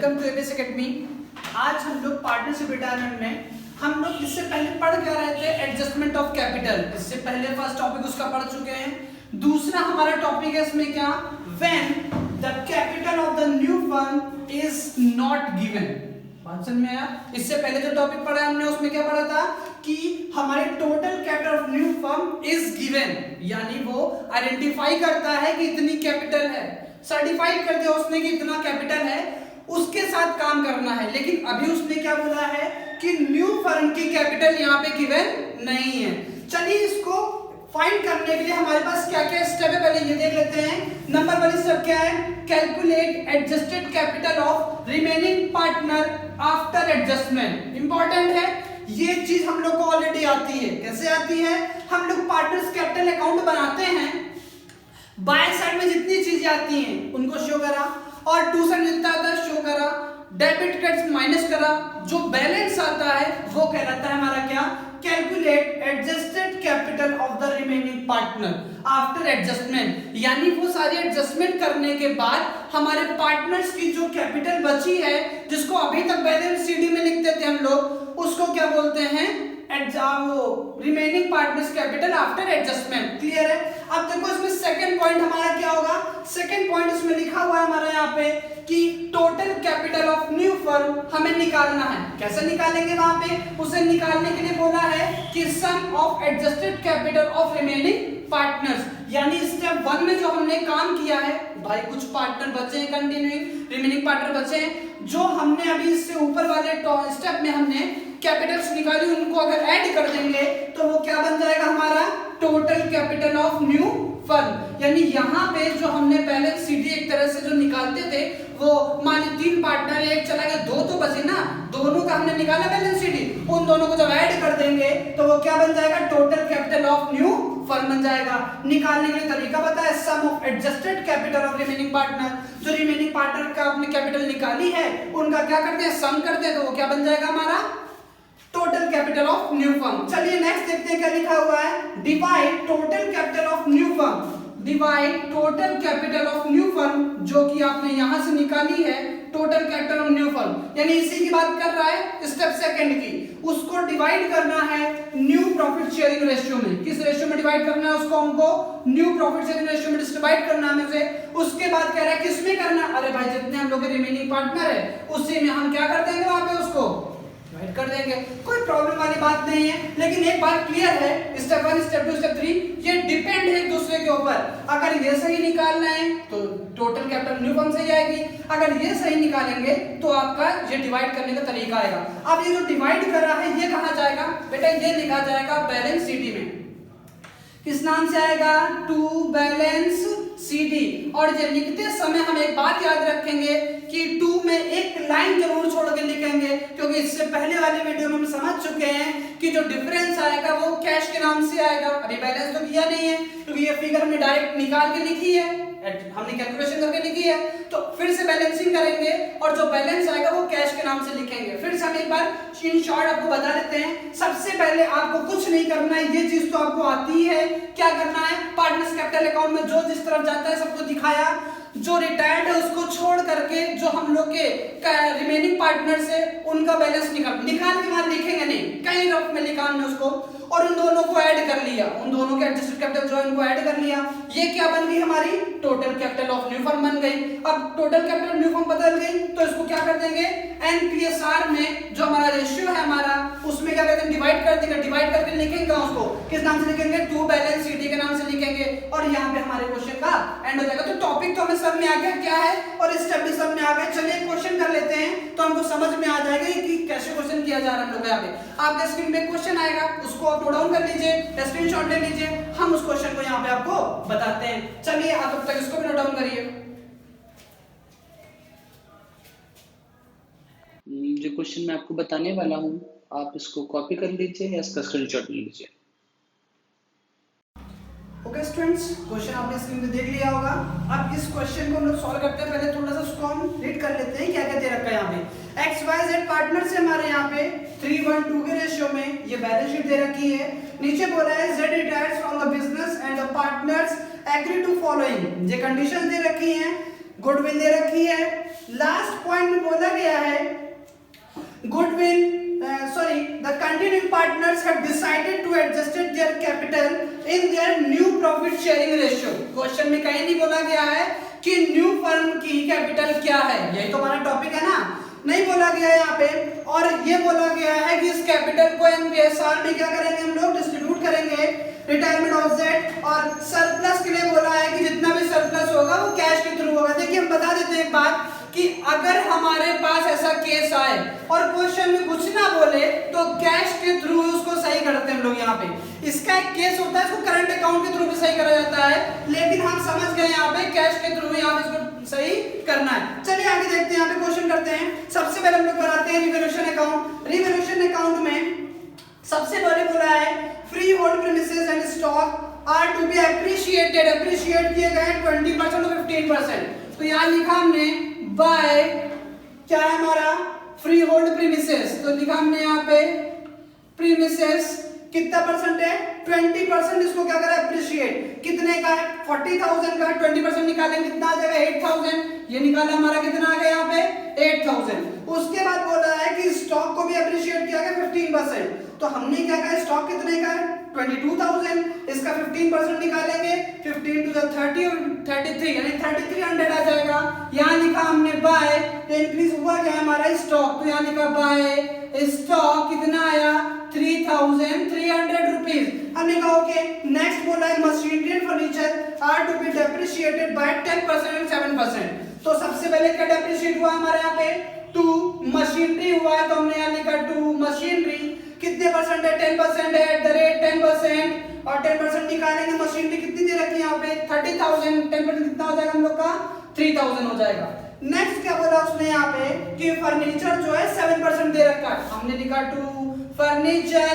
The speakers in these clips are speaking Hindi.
Welcome to ABC academy. आज हम लोग पार्टनरशिप रिटायरमेंट में हम लोग इससे पहले पढ़ क्या रहे थे, एडजस्टमेंट ऑफ कैपिटल। इससे पहले फर्स्ट टॉपिक उसका पढ़ चुके हैं। दूसरा हमारा टॉपिक है इसमें क्या, when the capital of the new firm is not given. बात समझ में आया? इससे पहले जो टॉपिक पढ़ा हमने उसमें क्या पढ़ा था कि हमारे total capital of new firm is given, यानी वो आइडेंटिफाई करता है कि इतनी कैपिटल है, सर्टिफाइड कर दिया उसने कि इतना कैपिटल है, उसके साथ काम करना है। लेकिन अभी उसने क्या बोला है कि न्यू फर्म की कैपिटल यहाँ पे गिवन नहीं है। चलिए इसको फाइंड करने के लिए हमारे पास क्या क्या स्टेप है पहले ये देख लेते हैं। नंबर 1 स्टेप क्या है, calculate adjusted capital of remaining partner after adjustment. Important है, ये चीज हम लोग को ऑलरेडी आती है। कैसे आती है, हम लोग पार्टनर्स कैपिटल अकाउंट बनाते हैं, बाएं साइड में जितनी चीजें आती हैं उनको शो करा और टू साइड जितना आता है शो करा, डेबिट क्रेडिट माइनस करा, जो बैलेंस आता है वो कहलाता है हमारा क्या, calculate adjusted capital of the remaining partner after adjustment. यानी वो सारी एडजस्टमेंट करने के बाद हमारे पार्टनर्स की जो कैपिटल बची है, जिसको अभी तक बैलेंस शीट में लिखते थे हम लोग, उसको क्या बोलते हैं, वो remaining partners capital after adjustment. Clear है? अब देखो इसमें सेकंड पॉइंट हमारा क्या होगा, सेकंड पॉइंट इसमें लिखा हुआ है हमारा यहाँ पे कि total capital of new firm हमें निकालना है। कैसे निकालेंगे, वहां पे उसे निकालने के लिए बोला है कि sum of adjusted capital of remaining partners. यानी स्टेप 1 में जो हमने काम किया है, भाई कुछ पार्टनर बचे हैं, कंटिन्यूइंग रिमेनिंग पार्टनर बचे हैं, जो हमने अभी इससे ऊपर वाले स्टेप में हमने कैपिटल्स निकाली, उनको अगर ऐड कर देंगे तो वो क्या बन जाएगा हमारा, total capital of new firm. यानी यहाँ पे जो हमने बैलेंस शीट एक तरह से जो निकालते थे, वो मान ली 3 पार्टनर, एक चला गया, 2 तो बचे ना, दोनों का हमने निकाला बैलेंस शीट, उन दोनों को जब ऐड कर देंगे तो वो क्या बन जाएगा, total capital of new firm बन जाएगा। निकालने के लिए तरीका पता है, sum of adjusted capital of remaining partner. जो रिमेनिंग पार्टनर का आपने कैपिटल निकाली है उनका क्या करते हैं, सम करते हैं, तो वो क्या बन जाएगा हमारा total capital of new firm. चलिए नेक्स्ट देखते हैं क्या लिखा हुआ है, divide total capital of new firm. Divide total capital of new firm, जो कि आपने यहां से निकाली है, total capital of new firm, यानी इसी की बात कर रहा है स्टेप सेकंड की। उसको डिवाइड करना है न्यू प्रॉफिट शेयरिंग रेशियो में। किस रेशियो में डिवाइड करना है उसको, हमको न्यू प्रॉफिट शेयरिंग रेशियो में डिवाइड करना है उसे। उसके बाद कह रहा है किसमें करना, अरे भाई जितने हम लोग के रिमेनिंग पार्टनर है उसी में हम क्या कर देंगे, वहां पे उसको डिवाइड कर देंगे। कोई प्रॉब्लम वाली बात नहीं है। लेकिन एक बात क्लियर है, स्टेप 1 स्टेप 2 स्टेप 3 ये डिपेंड है एक दूसरे के ऊपर। अगर ये सही निकालना है तो टोटल कैपिटल न्यू फर्म सही आएगी, अगर ये सही निकालेंगे तो आपका ये डिवाइड करने का तरीका आएगा। अब ये जो डिवाइड कर रहा है ये कहां जाएगा बेटा, ये लिखा जाएगा बैलेंस शीट में। किस नाम से आएगा, टू बैलेंस शीट। और ये लिखते समय हम एक बात याद रखेंगे कि 2 में एक लाइन जरूर छोड़ के लिखेंगे, क्योंकि इससे पहले वाले वीडियो में हम समझ चुके हैं कि जो डिफरेंस आएगा वो कैश के नाम से आएगा। अभी बैलेंस तो किया नहीं है क्योंकि ये फिगर हमने डायरेक्ट निकाल के लिखी है, हमने कैलकुलेशन करके लिखी है, तो फिर से बैलेंसिंग करेंगे और जो बैलेंस आएगा वो कैश के नाम से लिखेंगे। फिर से हम एक बार इन शॉर्ट आपको बता देते हैं। सबसे पहले आपको कुछ नहीं करना है, ये चीज तो आपको आती है। क्या करना है, पार्टनर्स कैपिटल अकाउंट में जो जिस तरफ जाता है सबको दिखाया, जो रिटायर्ड है उसको छोड़ करके जो हम लोग के रिमेनिंग पार्टनर्स है उनका बैलेंस निकाल के बाद लिखेंगे नहीं, कहीं रफ में लिखा हमने उसको, और उन दोनों को ऐड कर लिया, उन दोनों के एडजस्टेड कैपिटल जो है उनको ऐड कर लिया। ये क्या बन गई हमारी, total capital of new firm बन गई। अब टोटल कैपिटल न्यू फर्म बदल गई तो इसको क्या कर देंगे, एनपीएसआर में जो हमारा रेशियो है हमारा, उसमें क्या कहते हैं, डिवाइड कर देंगे। डिवाइड करके लिखेंगे उसको किस नाम से लिखेंगे, टू बैलेंस शीट के नाम से लिखेंगे, और यहाँ पे हमारे क्वेश्चन का एंड हो जाएगा। तो टॉपिक तो हमें सब में आ गया क्या है, और स्टेप भी सब में आ गए। चलिए क्वेश्चन कर लेते हैं तो हमको समझ में आ जाएगा कि कैसे क्वेश्चन किया जा रहा है हम लोग। यहाँ पे आपके स्क्रीन पे क्वेश्चन आएगा, उसको आप नोट डाउन कर लीजिए, स्क्रीनशॉट ले लीजिए, हम उस क्वेश्चन को यहाँ पे आपको बताते हैं। चलिए आप तब तक इसको भी नोट डाउन करिए। जो क्वेश्चन मैं आपको बताने वाला हूँ, आप इसको कॉपी कर लीजिए या इसका स्क्रीनशॉट ले लीजिए। ओके स्टूडेंट्स, क्वेश्चन आपने स्क्रीन पे देख लिया होगा। अब इस क्वेश्चन को हम लोग सॉल्व करते हैं। पहले थोड़ा सा उसको हम रीड कर लेते हैं क्या क्या दे रखा है यहाँ पे। एक्स वाई जेड पार्टनर से हमारे यहाँ पे 3:1 के रेशियो में ये बैलेंस शीट दे रखी है। नीचे बोला है Z retires from the business and the partners agree to following, ये कंडीशन दे रखी है गुडविल दे रखी है। लास्ट पॉइंट में बोला गया है goodwill the continuing partners have decided to adjust their capital in their new profit sharing ratio। Question में कहीं नहीं बोला गया है कि न्यू फर्म की कैपिटल क्या है, यही तो हमारा टॉपिक है ना, नहीं बोला गया है यहाँ पे। और ये बोला गया है कि इस कैपिटल को एनपीएसआर में क्या करेंगे हम लोग, डिस्ट्रीब्यूट करेंगे रिटायरमेंट ऑफसेट, और सरप्लस के लिए बोला है कि जितना भी सरप्लस होगा वो कैश के थ्रू होगा। देखिए हम बता देते हैं एक बात कि अगर हमारे पास ऐसा केस आए और क्वेश्चन में कुछ ना बोले तो कैश के थ्रू उसको सही करते हैं हम लोग यहाँ पे। इसका एक केस होता है, इसको करंट अकाउंट के थ्रू भी सही करा जाता है, लेकिन हम समझ गए यहाँ पे कैश के थ्रू यहाँ पे इसको सही करना है। चलिए आगे देखते हैं, यहाँ पे क्वेश्चन करते हैं। सबसे पहले हम लोग बनाते हैं रिवैल्यूएशन अकाउंट। रिवैल्यूएशन अकाउंट में सबसे पहले बोला है freehold premises and stock are to be appreciated, appreciate किए गए 20% और 15%। तो यहाँ लिखा हमने बाय क्या है हमारा फ्री होल्ड प्रीमिसेस, तो लिखा हमने यहाँ पे प्रीमिसेस कितना परसेंट है 20%, इसको क्या करें एप्रिशिएट, कितने का है 40,000 का, 20% निकालेंगे कितना आ जाएगा 8,000, ये निकाला हमारा कितना आ गया यहाँ पे 8,000। उसके बाद बोला है कि स्टॉक को भी एप्रिशिएट किया गया 15%, तो हमने क्या कहा स्टॉक कितने का है 22,000, इसका 15% निकालेंगे 15 टू 30 और 33 यानी 3300 आ जाएगा। यहाँ लिखा हमने बाय, तो इंक्रीज हुआ क्या हमारा स्टॉक, तो यहाँ लिखा बाय स्टॉक कितना आया 3,300 रुपीज। हमने कहा ओके। नेक्स्ट बोला है machinery and furniture are to be depreciated by 10% and 7%। तो सबसे पहले क्या डेप्रिशिएट हुआ हमारे यहाँ पे 2 मशीनरी हुआ है, तो हमने यहाँ लिखा 2 मशीनरी कितने परसेंट है 10% है एट द रेट 10%, और 10% निकालेंगे मशीनरी कितनी दे रखी है यहाँ पे 30,000, 10% कितना हो जाएगा हम लोग का 3,000 हो जाएगा। नेक्स्ट क्या बोला उसने यहाँ पे कि फर्नीचर जो है 7% दे रखा है, हमने लिखा 2 फर्नीचर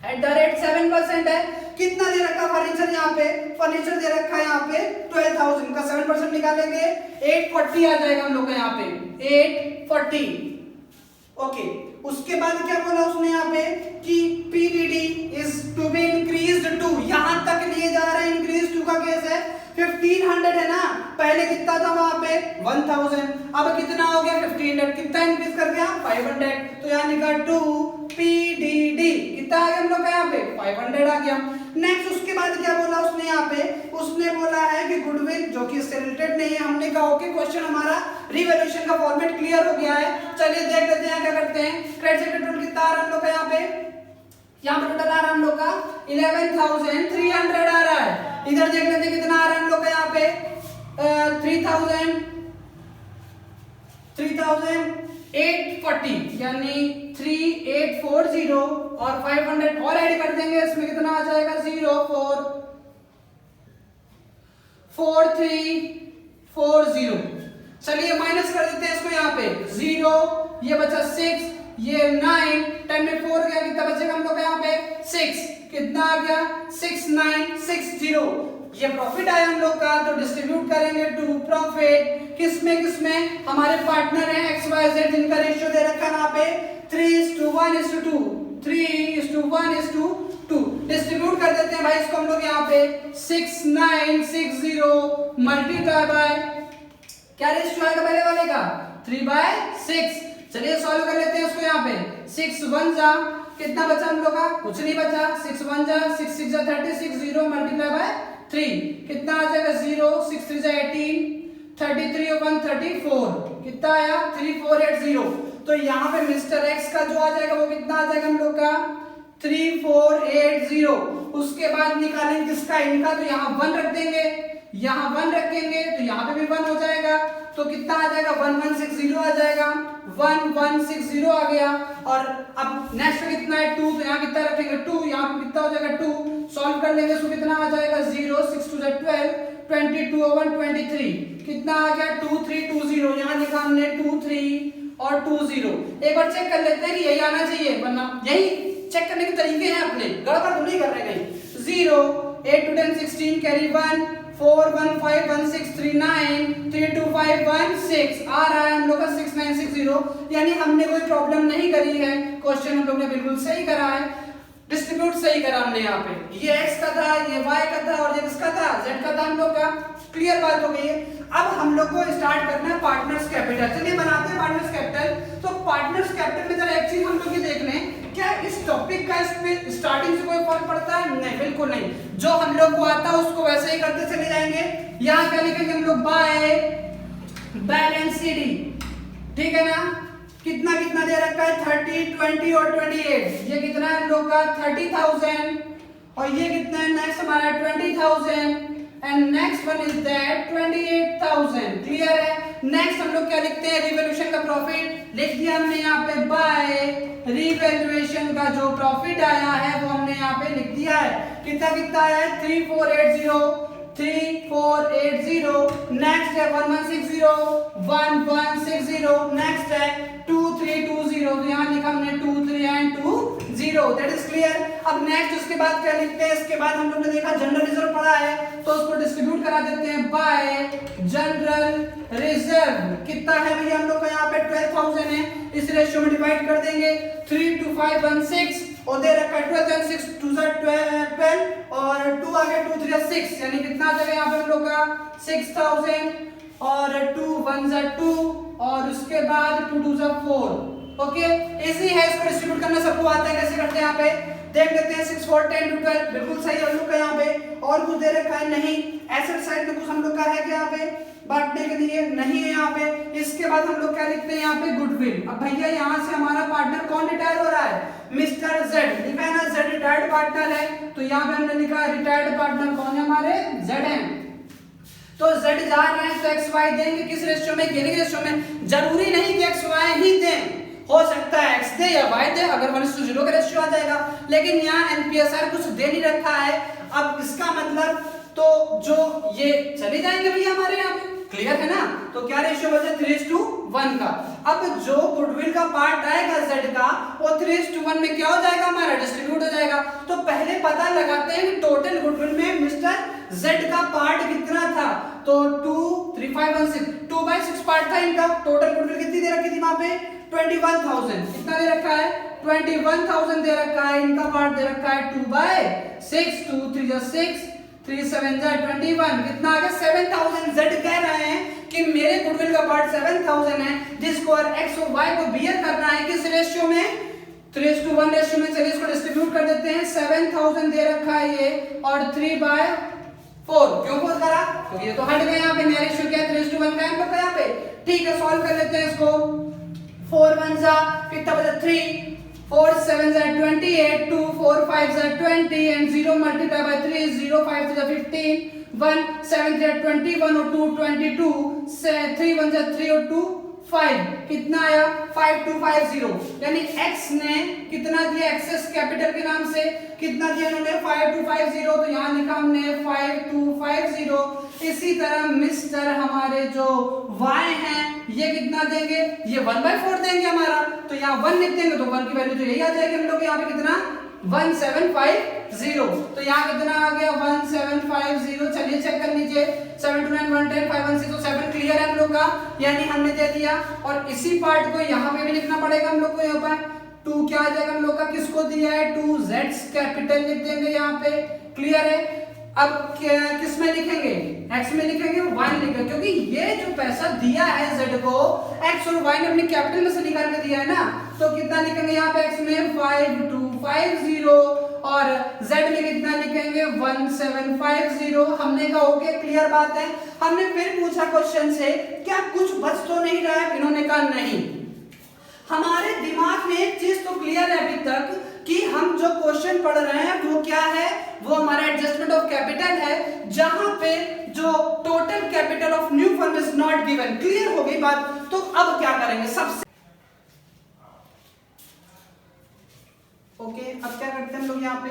एट द रेट 7% है, कितना दे रखा फर्नीचर यहाँ पे, फर्नीचर दे रखा है यहाँ पे 12,000 का 7% निकालेंगे 840 आ जाएगा हम लोग का यहाँ पे 840। ओके उसके बाद क्या बोला उसने यहाँ पे कि PDD is to be increased to, यहां तक लिए जा रहे हैं इंक्रीज टू का केस है 1500 है ना, पहले कितना था वहां पे 1000, अब कितना हो गया 1500, कितना इंक्रीज कर दिया 500, तो यहाँ लिखा 2 पीडीडी कितना आ गया हम लोग का यहाँ पे 500 आ गया। नेक्स्ट उसके बाद क्या बोला उसने यहाँ पे, उसने बोला है कि गुडविल जो कि इससे रिलेटेड नहीं है, हमने कहा ओके क्वेश्चन हमारा रिवैल्यूएशन का फॉर्मेट क्लियर हो गया है। चलिए देख लेते हैं क्या करते हैं। क्रेडिट से टोटल कितना आ रहा है हम लोग का यहाँ पे टोटल आ रहा है हम लोग का 11,300 आ रहा है। इधर देख लेते हैं कितना आ रहा है हम लोग का यहाँ पे 3,840 यानी 3840 और 500 और ऐड कर देंगे, इसमें कितना आ जाएगा 044340। चलिए माइनस कर देते हैं इसको यहाँ पे 0, ये बचा 6, ये 9, 10 में 4 गया, कितना बचेगा हम लोग यहाँ पे 6, कितना आ गया 6960। ये प्रॉफिट आया हम लोग का, तो डिस्ट्रीब्यूट करेंगे टू प्रॉफिट किसमें हमारे पार्टनर हैं XYZ जिनका रेशियो दे रखा है वहां पे 3:1:2, 3:1:2। डिस्ट्रीब्यूट कर देते हैं भाई इसको हम लोग यहाँ पे 6960 मल्टीप्लाई बाय क्या रेशियो आएगा पहले वाले का 3/6। चलिए सॉल्व कर लेते हैं इसको यहाँ पे 6 1 जा कितना बचा हम लोग का, कुछ नहीं बचा, 6 1 जा 6 6 जा 36 0 मल्टीप्लाई बाय 3 कितना आ जाएगा 0 6 3 जा 18 33 और 134 कितना आया 3480। तो यहाँ पे मिस्टर एक्स का जो आ जाएगा वो कितना आ जाएगा हम लोग का 3480। उसके बाद निकालेंगे किसका इनका, तो यहाँ 1 रख देंगे, यहाँ 1 रखेंगे तो यहाँ पे भी 1 हो जाएगा, तो कितना आ जाएगा 1160 आ जाएगा, 1160 आ गया। और अब नेक्स्ट कितना है 2, तो यहाँ कितना रखेंगे 2, यहाँ पे कितना हो जाएगा 2, सॉल्व कर लेंगे तो कितना आ जाएगा 0 6 2 12 22 और 23 कितना आ गया 2320। यहाँ लिखा हमने 23 और 20। एक बार चेक कर लेते हैं कि यही आना चाहिए, वरना यही चेक करने के तरीके हैं अपने, गड़बड़ तो नहीं कर रहे कहीं। 0 8 to 10 16 कैरी 1 4 1 5 1 6 3 9 3 2 5 1 6 आ रहा है हम लोग का 6960। यानी हमने कोई प्रॉब्लम नहीं करी है, क्वेश्चन हम लोग ने बिल्कुल सही करा है, डिस्ट्रीब्यूट सही करा हमने यहाँ पे, ये x का था, ये y का था और ये किसका था z का था हम लोग का। क्लियर बात हो गई है। अब हम लोग को स्टार्ट करना है पार्टनर्स कैपिटल। चलिए बनाते हैं पार्टनर्स कैपिटल। तो पार्टनर्स कैपिटल में जरा एक चीज हम लोग ये देख लें, क्या इस टॉपिक का इस पे स्टार्टिंग से कोई फर्क पड़ता है? नहीं, बिल्कुल नहीं। जो हम लोग को आता है उसको वैसे ही करते चले जाएंगे। यहाँ क्या लिखेंगे हम लोग? बाय बैलेंस शीट, ठीक है ना। कितना कितना दे रखा है? 30, 20 और 28। ये कितना है हम लोग का? 30,000। और ये कितना है नेक्स्ट हमारा? 20,000। And next one is that 28,000। Clear है। नेक्स्ट हम लोग क्या लिखते हैं? रिवैल्यूएशन का प्रॉफिट लिख दिया हमने यहाँ पे। बाय रिवैल्यूएशन का जो प्रॉफिट आया है वो हमने यहाँ पे लिख दिया है। कितना कितना आया है? 3480। नेक्स्ट है 1160, 1160। नेक्स्ट है 2320। तो यहाँ लिखा हमने 23 एंड 20। That is clear. अब नेक्स्ट उसके बाद क्या लिखते हैं? इसके बाद हम लोग ने देखा जनरल रिजर्व पढ़ा है तो उसको डिस्ट्रीब्यूट करा देते हैं बाय जनरल रिजर्व। कितना है भैया हम लोग का? यहाँ पे 12,000 है। इस रेशियो में डिवाइड कर देंगे 3 to 5 1 6 और दे रखा है 12 and 6 2 12 और 2 आगे 2 3 6 यानी कितना आ जाएगा यहाँ पे हम लोग का? 6,000 और 2 1 2 और उसके बाद 2 2 4। ओके, इजी है। इसको डिस्ट्रीब्यूट करना सबको आता है। कैसे करते हैं यहाँ पे देख लेते हैं। 6 4 10 to 12 बिल्कुल सही है हम लोग का। यहाँ पे और कुछ दे रखा है? नहीं। एसेट साइड में कुछ हम लोग का है क्या यहाँ पे बांटने के लिए? नहीं है यहाँ पे। इसके बाद हम लोग क्या लिखते हैं यहाँ पे? गुडविल। अब भैया यहाँ से हमारा पार्टनर कौन रिटायर हो रहा है? Mister Z. लिखा है ना जेड रिटायर्ड पार्टनर है। तो यहाँ पे हमने लिखा रिटायर्ड पार्टनर कौन है? हमारे जेड है। तो जेड जा रहे हैं तो एक्स वाई देंगे किस रेशियो में? गियरिंग रेशियो में। जरूरी नहीं कि एक्स वाई ही दें, हो सकता है एक्स दे या वाई दे, अगर 1:0 का रेशियो आ जाएगा। लेकिन यहाँ एनपीएसआर कुछ दे नहीं रखा है। अब इसका मतलब तो जो ये चले जाएंगे भैया हमारे यहाँ पे। क्लियर है ना। तो क्या रेशियो बचा? 3:1 का। अब जो गुडविल का पार्ट आएगा जेड का वो 3:1 में क्या हो जाएगा? हमारा डिस्ट्रीब्यूट हो जाएगा। तो पहले पता लगाते हैं कि टोटल गुडविल में मिस्टर जेड का पार्ट कितना था। तो 2 3 5 1 6 2/6 पार्ट था इनका। टोटल गुडविल कितनी दे रखी थी वहां पे? 21,000। कितना दे रखा है? 21,000 दे रखा है। इनका पार्ट दे रखा है 2/6 2 3 6 3 7 21। कितना आ गया? 7,000। जेड कह रहे हैं कि मेरे गुडविल का पार्ट 7,000 है जिसको एक्स और वाई को बियर करना है किस रेशियो में? 3:1 रेशियो में। चलिए इसको डिस्ट्रीब्यूट कर देते हैं। 7,000 दे रखा है ये और 3/4। क्यों बोल करा? क्योंकि ये तो हट गया। यहाँ पे नया रेशियो क्या है? 3:1 का हम लोग का यहाँ पे। ठीक है, सॉल्व कर लेते हैं इसको। 4 1 जा कितना बचा? 3 4 7 28 2 4 5 20 and 0 multiply by 3 0 5 15 1 7 21 और 2 22 3 1 3 और 2 5 कितना आया? 5250। यानी x ने कितना दिया? एक्सेस कैपिटल के नाम से कितना दिया इन्होंने? 5250। तो यहाँ लिखा हमने 5250। इसी तरह मिस्टर हमारे जो y हैं ये कितना देंगे? ये 1/4 देंगे हमारा। तो यहाँ 1 लिख देंगे तो 1 की वैल्यू तो यही आ जाएगी हम लोग यहाँ पे। कितना? 1750। तो यहाँ कितना आ गया? 1750। चलिए चेक कर लीजिए। 7 2 9 1 10 5 1 6 तो 7 क्लियर है हम लोग का, यानी हमने दे दिया। और इसी पार्ट को यहाँ पे भी लिखना पड़ेगा हम लोग को। यहाँ पर 2 क्या आ जाएगा हम लोग का? किसको दिया है? 2 जेड्स कैपिटल लिख देंगे यहाँ पे। क्लियर है। अब किस में लिखेंगे? x में लिखेंगे, y में लिखेंगे, क्योंकि ये जो पैसा दिया है z को x और y ने अपने कैपिटल में से निकाल के दिया है ना। तो कितना लिखेंगे यहाँ पे? x में 5250 और z में कितना लिखेंगे? 1750। हमने कहा ओके, क्लियर बात है। हमने फिर पूछा क्वेश्चन से क्या कुछ बच तो नहीं रहा है? इन्होंने कहा नहीं। हमारे दिमाग में एक चीज तो क्लियर है अभी तक कि हम जो क्वेश्चन पढ़ रहे हैं वो क्या है? वो हमारा एडजस्टमेंट ऑफ कैपिटल है, जहां पे जो total capital of new firm is not given. Clear हो गई बात। तो अब क्या करेंगे? सबसे ओके, अब क्या करते हैं हम लोग यहाँ पे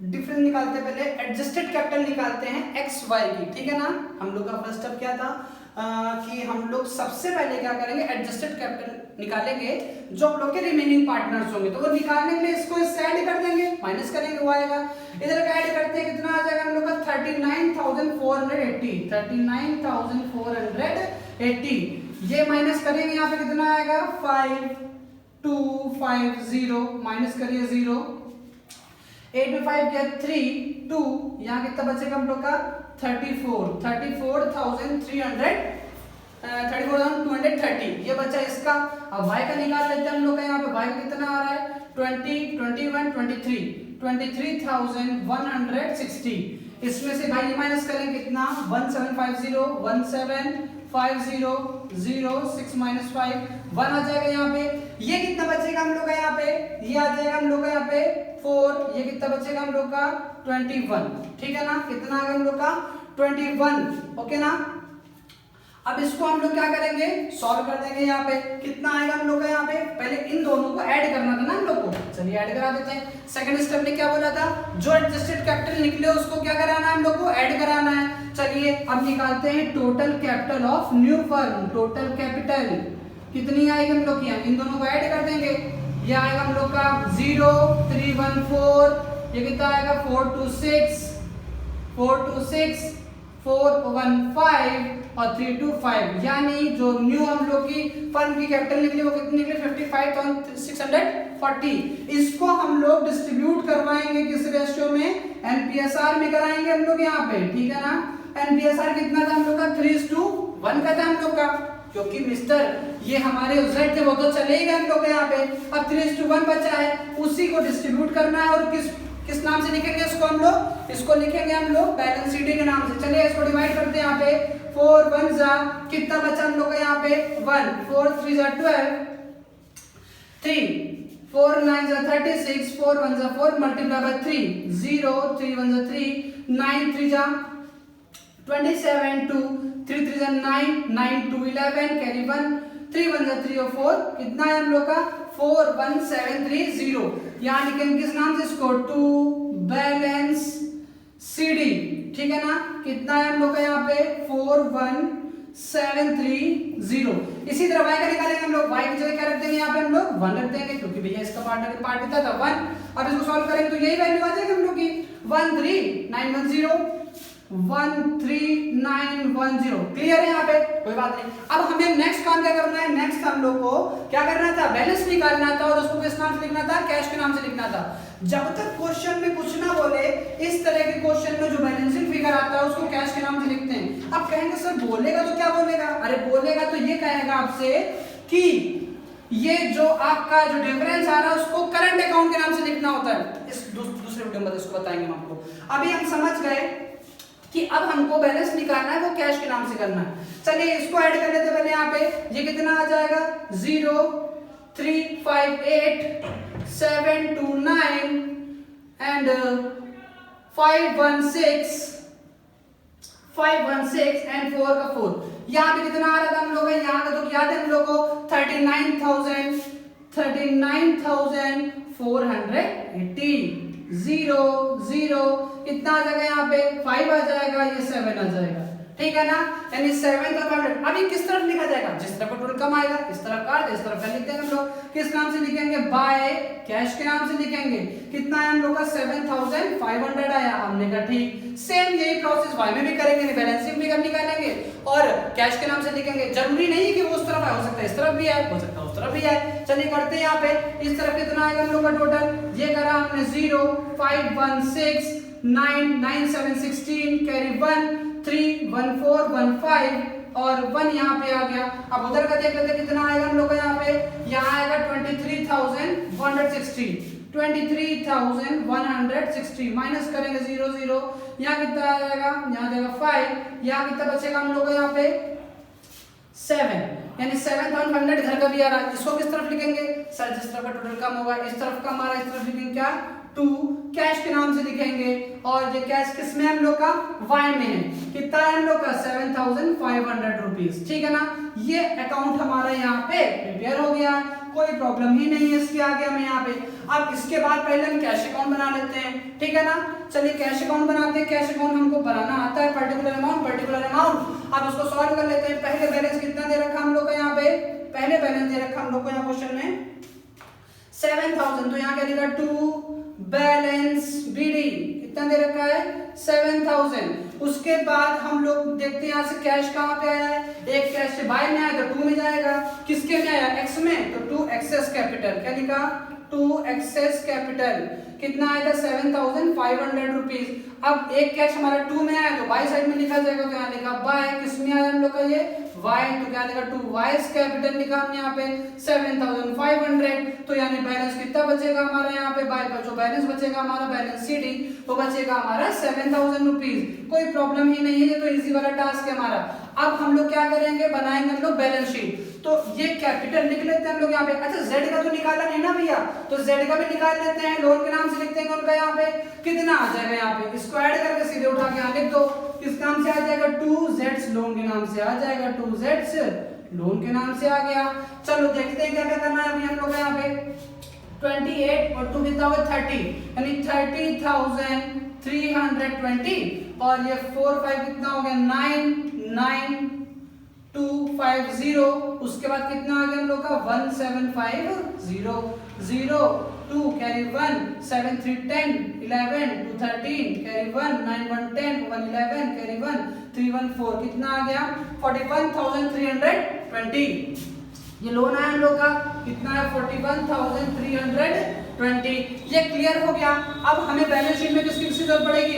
डिफरेंस निकालते हैं। पहले एडजस्टेड कैपिटल निकालते हैं एक्स वाई की, ठीक है ना। हम लोग का फर्स्ट स्टेप क्या था कि हम लोग सबसे पहले क्या करेंगे? एडजस्टेड कैपिटल निकालेंगे जो हम लोग के रिमेनिंग पार्टनर्स होंगे। तो वो निकालने के लिए इसको इससे ऐड कर देंगे, माइनस करेंगे, वो आएगा। इधर का ऐड करते हैं, कितना आ जाएगा हम लोग का? 39,480। 39,480 ये माइनस करेंगे, यहाँ पे कितना आएगा? 5250 माइनस करिए 0। 8 में 5 गया 3 2, यहाँ कितना बचेगा हम लोग का? 34,230 ये बचा इसका। अब y का निकाल लेते हैं हम लोग। यहाँ पे y का कितना आ रहा है 20, 21, 23, 23,160। इसमें से भाई माइनस करें कितना 1750 माइनस 5 1 आ जाएगा यहाँ पे। ये कितना बचेगा हम लोग का यहाँ पे, ये आ जाएगा हम लोग का यहाँ पे 4। ये कितना बचेगा हम लोग का 21, ठीक है ना। कितना आ गया हम लोग का 21, ओके ना। अब इसको हम लोग क्या करेंगे, सॉल्व कर देंगे। यहाँ पे कितना आएगा हम लोग का यहाँ पे, पहले इन दोनों को ऐड करना था ना हम लोग को, चलिए ऐड करा देते हैं। सेकंड स्टेप में क्या बोला था, जो एडजस्टेड कैपिटल निकले उसको क्या कराना है हम लोग को, ऐड कराना है। चलिए अब निकालते हैं total capital of new firm. Total capital कितनी आएगी हम लोग की, इन दोनों को ऐड कर देंगे। ये आएगा हम लोग का 0314, ये कितना आएगा 426, 415 और 325, यानी जो न्यू हम लोग की फर्म की कैपिटल निकली वो कितनी निकली 55,640। इसको हम लोग डिस्ट्रीब्यूट करवाएंगे किस रेशियो में, एनपीएसआर में कराएंगे हम लोग यहाँ पे, ठीक है ना। एनपीएसआर कितना था हम लोग का 3:1 का था हम लोग का, क्योंकि मिस्टर ये हमारे जेड थे वो तो चले ही गए हम लोग यहाँ पे। अब 3:1 बचा है, उसी को डिस्ट्रीब्यूट करना है। और किस नाम से लिखेंगे इसको हम लोग, इसको लिखेंगे हम लोग बैलेंस शीट के नाम से। चलिए इसको डिवाइड करते हैं यहाँ पे 4 1 जा, कितना बचा हम लोग का यहाँ पे 1, 4 3 जा 12, 3 4 9 जा 36, 4 1 जा 4 मल्टीप्लाई बाय 3, 0 3 1 जा 3, 9 3 जा 27, 2 3 3 जा 9, 9 2 11 कैरी 1, 3 1 जा 3 और 4, कितना है हम लोग का 41730। यहाँ लिखेंगे किस नाम से इसको, टू बैलेंस सीडी, ठीक है ना। कितना है हम लोग का यहाँ पे 41730। इसी तरह y का निकालेंगे हम लोग। y की जगह क्या रख देंगे यहाँ पे हम लोग 1 रख देंगे, क्योंकि भैया इसका पार्ट था 1। अब इसको सॉल्व करेंगे तो यही वैल्यू आ जाएगी हम लोग की 13910, 13910। क्लियर है यहाँ पे, कोई बात नहीं। अब हमें नेक्स्ट काम क्या करना है, नेक्स्ट हम लोग को क्या करना था, बैलेंस निकालना था। और उसको किस नाम से लिखना था, कैश के नाम से लिखना था। जब तक क्वेश्चन में कुछ ना बोले, इस तरह के क्वेश्चन में जो बैलेंसिंग फिगर आता है उसको कैश के नाम से लिखते हैं। अब कहेंगे सर बोलेगा तो क्या बोलेगा, अरे बोलेगा तो ये कहेगा आपसे कि ये जो आपका जो डिफरेंस आ रहा है उसको करंट अकाउंट के नाम से लिखना होता है। इस दूसरे वीडियो में इसको बताएंगे हम आपको। अभी हम समझ गए कि अब हमको बैलेंस निकालना है वो कैश के नाम से करना है। चलिए इसको ऐड कर लेते पहले। यहाँ पे ये कितना आ जाएगा 0358 729 एंड 516 एंड 4 का 4। यहाँ पे कितना आ रहा था हम लोग, यहाँ का तो याद है हम लोग को 39,480, 0 0 कितना आ जाएगा यहाँ पे 5 आ जाएगा, ये 7 आ जाएगा, ठीक है ना। यानी 7 का 500। अभी किस तरफ लिखा जाएगा, जिस तरफ का टोटल कम आएगा इस तरफ काट दे, इस तरफ का लिख देंगे हम लोग। किस नाम से लिखेंगे, बाय कैश के नाम से लिखेंगे। कितना है हम लोग का 7500 आया, हमने कहा ठीक। सेम यही प्रोसेस वाई में भी करेंगे, बैलेंसिंग फिगर निकालेंगे और कैश के नाम से लिखेंगे। जरूरी नहीं है कि वो उस तरफ आए, हो सकता है इस तरफ भी आए, हो सकता है उस तरफ भी आए। चलिए करते हैं यहाँ पे। इस तरफ कितना आएगा हम लोग का टोटल, ये करा हमने 0 5 1 6 9 9 7 16 कैरी 1 3 1 4 1 5 और 1 यहाँ पे आ गया। अब उधर का देख लेते कितना आएगा हम लोग का यहाँ पे, यहाँ आएगा 23,160, 23,160 माइनस करेंगे 0 0, यहाँ कितना आ जाएगा, यहाँ जाएगा 5, यहाँ कितना बचेगा हम लोग को यहाँ पे 7, यानी 7,100 घर का भी आ रहा है। इसको किस तरफ लिखेंगे सर, जिस तरफ का टोटल कम होगा इस तरफ कम आ रहा है, इस तरफ लिखेंगे क्या 2 कैश के नाम से लिखेंगे। और ये कैश किस में हम लोग का, वाई में है। कितना है हम लोग का 7,500 रुपीज, ठीक है ना। ये अकाउंट हमारा यहाँ पे प्रिपेयर हो गया, कोई प्रॉब्लम ही नहीं है इसके आगे हमें यहाँ पे। अब इसके बाद पहले हम कैश अकाउंट बना लेते हैं, ठीक है ना। चलिए कैश अकाउंट बनाते हैं। कैश अकाउंट हमको बनाना आता है, पर्टिकुलर अमाउंट। अब उसको सॉल्व कर लेते हैं। पहले बैलेंस कितना दे रखा हम लोग का यहाँ पे, पहले बैलेंस दे रखा हम लोग को यहाँ क्वेश्चन में 7,000, तो यहाँ क्या लिखा 2 बैलेंस बीडी कितना दे रखा है 7,000। उसके बाद हम लोग देखते हैं यहाँ से कैश कहाँ पे आया है, एक कैश से बाय में आया तो 2 में जाएगा, किसके में आया एक्स में, तो 2 एक्सेस कैपिटल क्या लिखा टू एक्सेस कैपिटल कितना आया था 7,500 रुपीज। अब एक कैश हमारा टू में आया तो बाई साइड में लिखा जाएगा, तो यहाँ लिखा बाय, किस में आया हम लोग का ये वाई, तो क्या लिखा टू वाइस कैपिटल लिखा हमने यहाँ पे 7,500। तो यानी बैलेंस कितना बचेगा हमारा यहाँ पे बाय का जो बैलेंस बचेगा हमारा बैलेंस सीडी वो बचेगा हमारा 7,000 रुपीज। कोई प्रॉब्लम ही नहीं है, ये तो इजी वाला टास्क है हमारा। अब हम लोग क्या करेंगे, बनाएंगे हम लोग बैलेंस शीट। तो ये कैपिटल लिख लेते हैं हम लोग यहाँ पे। अच्छा जेड का तो निकाला नहीं ना भैया, तो जेड का भी निकाल लेते हैं, लोन के नाम से लिखते हैं उनका यहाँ पे कितना आ जाएगा, यहाँ पे इसको ऐड करके सीधे उठा के यहाँ लिख दो, किस नाम से आ जाएगा 2z लोन के नाम से आ जाएगा, 2z लोन के नाम से आ गया। चलो देखते हैं क्या क्या करना है अभी हम लोग यहाँ पे। 28 और 2 कितना होगा 30, यानी 30,320 और ये 4 5 कितना हो गया 99250। उसके बाद कितना आ गया हम लोग का 1750 0 2 कैरी 1 7 3 10 11 2 13 कैरी 1 9 1 10 1 11 कैरी 1 3 1 4 कितना आ गया 41,320। ये लोन आया हम लोग का कितना है 41,320। ये क्लियर हो गया। अब हमें बैलेंस शीट में किसकी किसकी जरूरत पड़ेगी,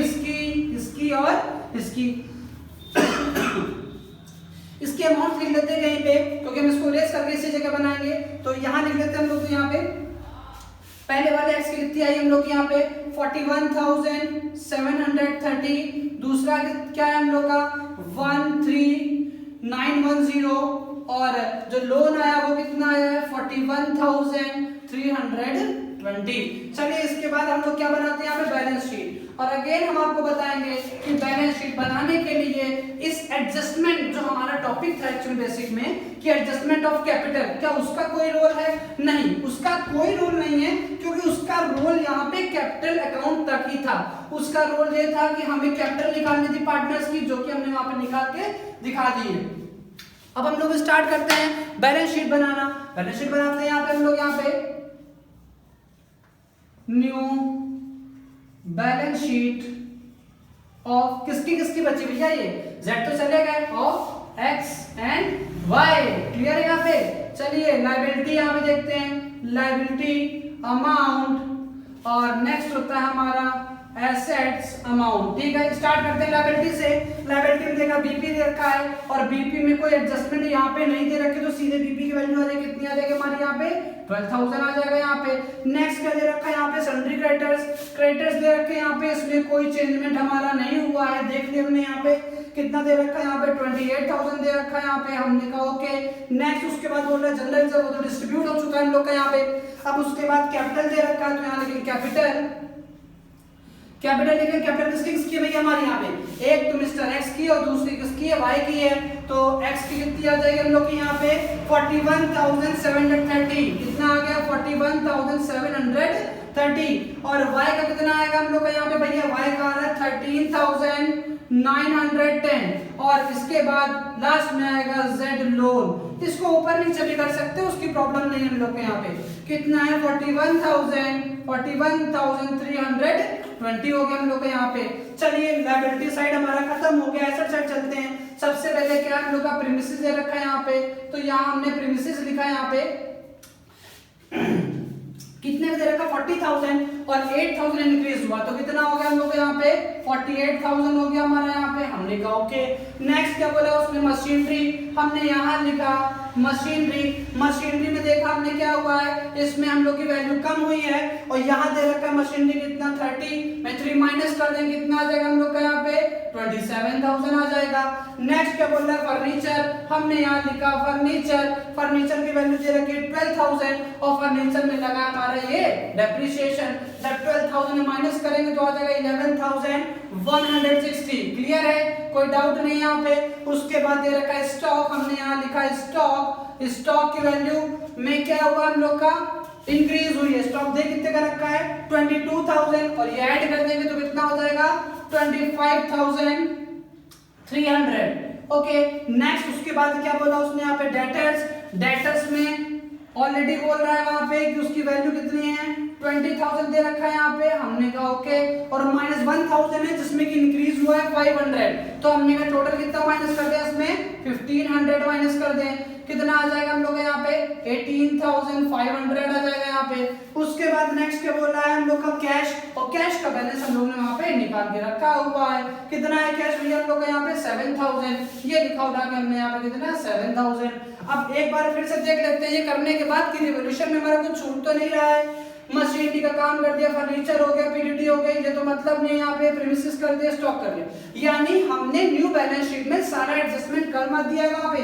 इसकी और इसकी इसके अमाउंट लिख लेते हैं कहीं पे, क्योंकि हम इसको इरेज करके इसी जगह बनाएंगे। तो यहाँ लिख लेते हैं हम लोग, तो यहाँ पे पहले वाले एक्स की कितनी आई हम लोग यहाँ पे 41,730। दूसरा क्या है हम लोग का 13,910 और जो लोन आया वो कितना आया है 41,320। चलिए इसके बाद हम लोग क्या बनाते हैं यहाँ पे बैलेंस शीट। और अगेन हम आपको बताएंगे कि बैलेंस शीट बनाने के लिए इस एडजस्टमेंट जो हमारा टॉपिक था एक्चुअल बेसिक में कि एडजस्टमेंट ऑफ कैपिटल, क्या उसका कोई रोल है? नहीं, उसका कोई रोल नहीं है, क्योंकि उसका रोल यहाँ पे कैपिटल अकाउंट तक ही था। उसका रोल ये था कि हमें कैपिटल निकालनी थी पार्टनर्स की, जो कि हमने वहां पे निकाल के दिखा दी है। अब हम लोग स्टार्ट करते हैं बैलेंस शीट बनाना। बैलेंस शीट बनाते हैं यहाँ पे हम लोग यहाँ पे न्यू बैलेंस शीट ऑफ किसकी किसकी बची भैया, ये z तो चले गए of x and y। Clear है यहाँ पे। चलिए लायबिलिटी यहाँ पे देखते हैं, लायबिलिटी अमाउंट और नेक्स्ट होता है हमारा एसेट्स अमाउंट। ठीक है, स्टार्ट करते हैं लायबिलिटी से। लायबिलिटी में देखा बीपी दे रखा है और बीपी में कोई एडजस्टमेंट यहाँ पे नहीं दे रखी, तो सीधे बीपी की वैल्यू आ जाएगी कितनी आ जाएगी हमारे यहाँ पे 12,000 आ जाएगा यहाँ पे। नेक्स्ट क्या दे रखा है यहाँ पे सन्ड्री क्रेडिटर्स दे रखे हैं यहाँ पे, इसमें कोई चेंजमेंट हमारा नहीं हुआ है। देख लिया हमने यहाँ पे कितना दे रखा है यहाँ पे 28,000 दे रखा है यहाँ पे, हमने कहा ओके। नेक्स्ट उसके बाद बोल रहा है जनरल रिजर्व, वो तो डिस्ट्रीब्यूट हो चुका है हम लोग का यहाँ पे। अब उसके बाद कैपिटल दे रखा है, तो यहाँ लिखेंगे कैपिटल लिखेंगे। कैपिटल किसकी है भैया हमारे यहाँ पे, एक तो मिस्टर एक्स की और दूसरी किसकी है वाई की है। तो एक्स की कितनी आ जाएगी हम लोग की यहाँ पे 41,730। कितना आ गया 41,730 और वाई का कितना आएगा हम लोग का यहाँ पे भैया, वाई का आ रहा है 13,910 और इसके बाद लास्ट में आएगा जेड लोन। इसको ऊपर नीचे भी कर सकते हो, उसकी प्रॉब्लम नहीं है हम लोग के यहाँ पे। कितना है 41,320 हो गया हम लोग के यहाँ पे। चलिए लायबिलिटी साइड हमारा खत्म हो गया, एसेट साइड चलते हैं। सबसे पहले क्या हम लोग का प्रीमिसेस दे रखा है यहाँ पे, तो यहाँ हमने प्रीमिसेस लिखा है यहाँ पे कितने दे रखा 40,000 और 8,000 इंक्रीज हुआ, तो कितना हो गया हम लोग यहाँ पे 48,000 हो गया हमारा यहाँ पे। हमने कहा ओके। नेक्स्ट क्या बोला उसमें मशीनरी, हमने यहाँ लिखा मशीनरी में देखा हमने क्या हुआ है, इसमें हम लोग की वैल्यू कम हुई है और यहाँ दे रखा है मशीनरी कितना 30 में 3 माइनस कर देंगे कितना आ जाएगा हम लोग का यहाँ पे 27,000 आ जाएगा। नेक्स्ट क्या बोल रहा है फर्नीचर, हमने यहाँ लिखा फर्नीचर की वैल्यू दे रखी है 12,000 और फर्नीचर में लगा हमारा ये डेप्रिसिएशन। जब 12,000 में माइनस करेंगे तो आ जाएगा 11,160। क्लियर है, कोई डाउट नहीं यहाँ पे। उसके बाद दे रखा है स्टॉक, हमने यहाँ लिखा है स्टॉक की वैल्यू में क्या हुआ हम लोग का इंक्रीज हुई है। स्टॉक देख कितने का रखा है 22,000 और ये ऐड कर देंगे तो कितना हो जाएगा 25,300। ओके। नेक्स्ट उसके बाद क्या बोला उसने यहाँ पे डेटर्स में ऑलरेडी बोल रहा है वहां पे कि उसकी वैल्यू कितनी है 20,000 दे रखा है यहाँ पे, हमने कहा ओके। और माइनस 1,000 है जिसमें कि इंक्रीज हुआ है 500, तो हमने कहा टोटल कितना माइनस कर दिया इसमें 1500 माइनस कर दें, कितना आ जाएगा हम लोग यहाँ पे 18,500 आ जाएगा यहाँ पे। उसके बाद नेक्स्ट क्या बोला है हम लोग का कैश, और कैश का बैलेंस हम लोग ने वहाँ पे निकाल के रखा हुआ है। कितना है कैश भैया हम लोग का यहाँ पे 7,000, ये लिखा उठा के हमने यहाँ पे कितना 7,000। अब एक बार फिर से देख लेते हैं ये करने के बाद कि रिवॉल्यूशन में हमारा कुछ छूट तो नहीं रहा है। मशीनरी का काम कर दिया, फर्नीचर हो गया, पीडीडी हो गई, ये तो मतलब नहीं, यहाँ पे प्रीमिसेस कर दिया, स्टॉक कर दिया, यानी हमने न्यू बैलेंस शीट में सारा एडजस्टमेंट कर मत दिया वहां पे।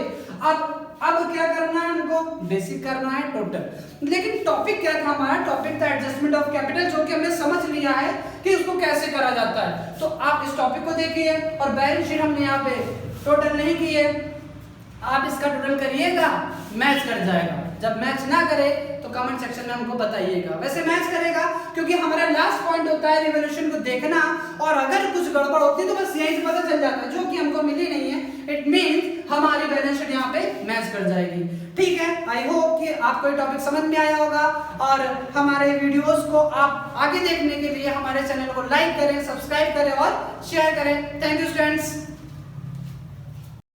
अब क्या करना है हमको, बेसिक करना है टोटल। लेकिन टॉपिक क्या था हमारा, टॉपिक था एडजस्टमेंट ऑफ कैपिटल, जो कि हमने समझ लिया है कि उसको कैसे करा जाता है। तो आप इस टॉपिक को देखिए, और बैलेंस शीट हमने यहाँ पे टोटल नहीं की है, आप इसका टोटल करिएगा, मैच कर जाएगा। जब मैच ना करे तो कमेंट सेक्शन में हमको बताइएगा। वैसे मैच करेगा क्योंकि हमारा लास्ट पॉइंट होता है रिवॉल्यूशन को देखना, और अगर कुछ गड़बड़ होती है तो बस यहीं से पता चल जाता है, जो कि हमको मिली नहीं है। इट मींस हमारी बैलेंस शीट यहाँ पे मैच कर जाएगी। ठीक है, आई होप कि आपको ये टॉपिक समझ में आया होगा, और हमारे वीडियोस को आप आगे देखने के लिए हमारे चैनल को लाइक करें, सब्सक्राइब करें और शेयर करें। Thank you students.